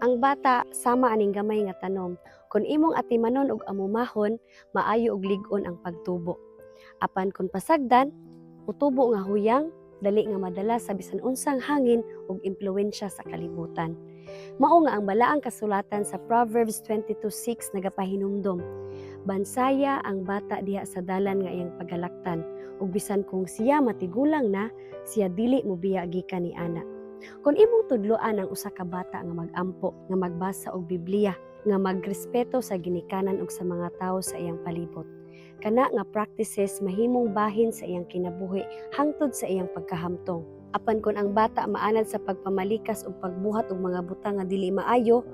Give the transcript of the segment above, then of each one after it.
Ang bata sama aning gamay nga tanom. Kung imong atimanon og amumahon, maayo og lig-on ang pagtubo. Apan kung pasagdan, utubo nga huyang, dali nga madala sa bisan unsang hangin ug impluwensya sa kalibutan. Mao nga ang balaang kasulatan sa Proverbs 22:6 nagapahinumdom. Bansaya ang bata diha sa dalan nga iyang pagalaktan, ug bisan kung siya matigulang na, siya dili mobiya gikan ni ana. Kung imong tudloan ang usa ka bata nga mag-ampo, nga magbasa og Biblia, nga magrespeto sa ginikanan ug sa mga tawo sa iyang palibot, kana nga practices mahimong bahin sa iyang kinabuhi hangtod sa iyang pagkahamtong. Apan kung ang bata maanad sa pagpamalikas ug pagbuhat og mga butang nga dili maayo,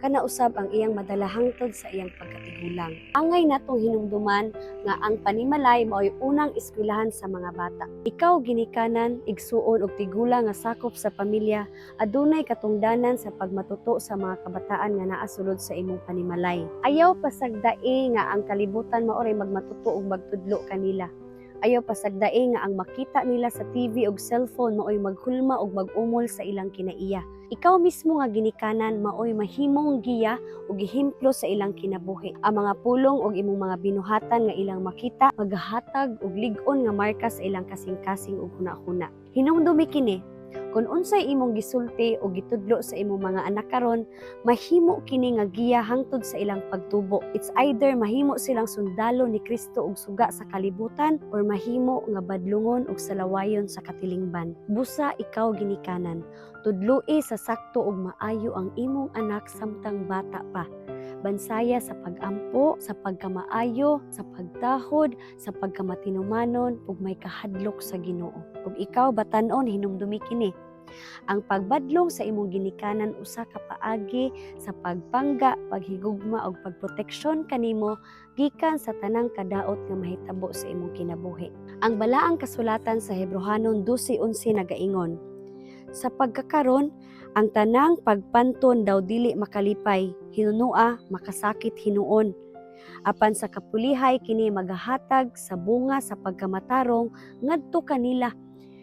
kana usab ang iyang madala hangtod sa iyang pagkatigulang. Angay natong hinumduman nga ang panimalay mao'y unang eskwelahan sa mga bata. Ikaw ginikanan, igsuon ug tigulang nga sakop sa pamilya, adunay katungdanan sa pagmatuto sa mga kabataan nga naa sulod sa imong panimalay. Ayaw pasagdae nga ang kalibutan mao'y magmatuto ug magtudlo kanila. Ayaw pasagdae nga ang makita nila sa TV ug cellphone mao'y maghulma ug mag-umol sa ilang kinaiya. Ikaw mismo nga ginikanan mao'y mahimong giya ug gihemplo sa ilang kinabuhi. Ang mga pulong ug imong mga binuhatan nga ilang makita maghatag og lig-on nga marka sa ilang kasing-kasing ug hunahuna. Hinumdumi kini, kung unsay imong gisulti o gitudlo sa imong mga anak karon, mahimo kini nga giya hangtod sa ilang pagtubo. It's either mahimo silang sundalo ni Kristo ug suga sa kalibutan or mahimo nga badlungon ug salawayon sa katilingban. Busa ikaw ginikanan, tudloi sa sakto ug maayo ang imong anak samtang bata pa. Bansaya sa pag-ampo, sa pagkamaayo, sa pagtahod, sa pagkamatinumanon, ug may kahadlok sa Ginoo. Ug ikaw batan-on hinumdumi kini. Ang pagbadlong sa imong ginikanan usa ka paagi sa pagpangga, paghigugma ug pagproteksyon kanimo gikan sa tanang kadaot nga mahitabo sa imong kinabuhi. Ang balaang kasulatan sa Hebrehanon 12:11 nagaingon, sa pagkakaron, ang tanang pagpanton daw dili makalipay, hinunua makasakit hinuon. Apan sa kapulihay kini magahatag sa bunga sa pagkamatarong ngadto kanila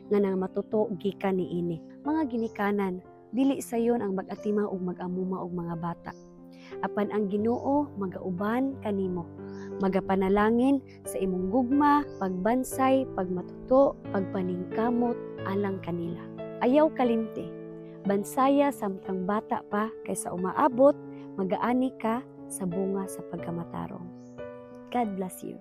nga nang matuto gikan niini. Mga ginikanan, dili sayon ang mag-atima ug mag-amuma og mga bata. Apan ang Ginoo magauban kanimo. Magapanalangin sa imong gugma, pagbansay, pagmatuto, pagpaningkamot alang kanila. Ayaw kalimte. Bansaya samtang bata pa kaysa umaabot, magaani ka sa bunga sa pagkamatarong. God bless you.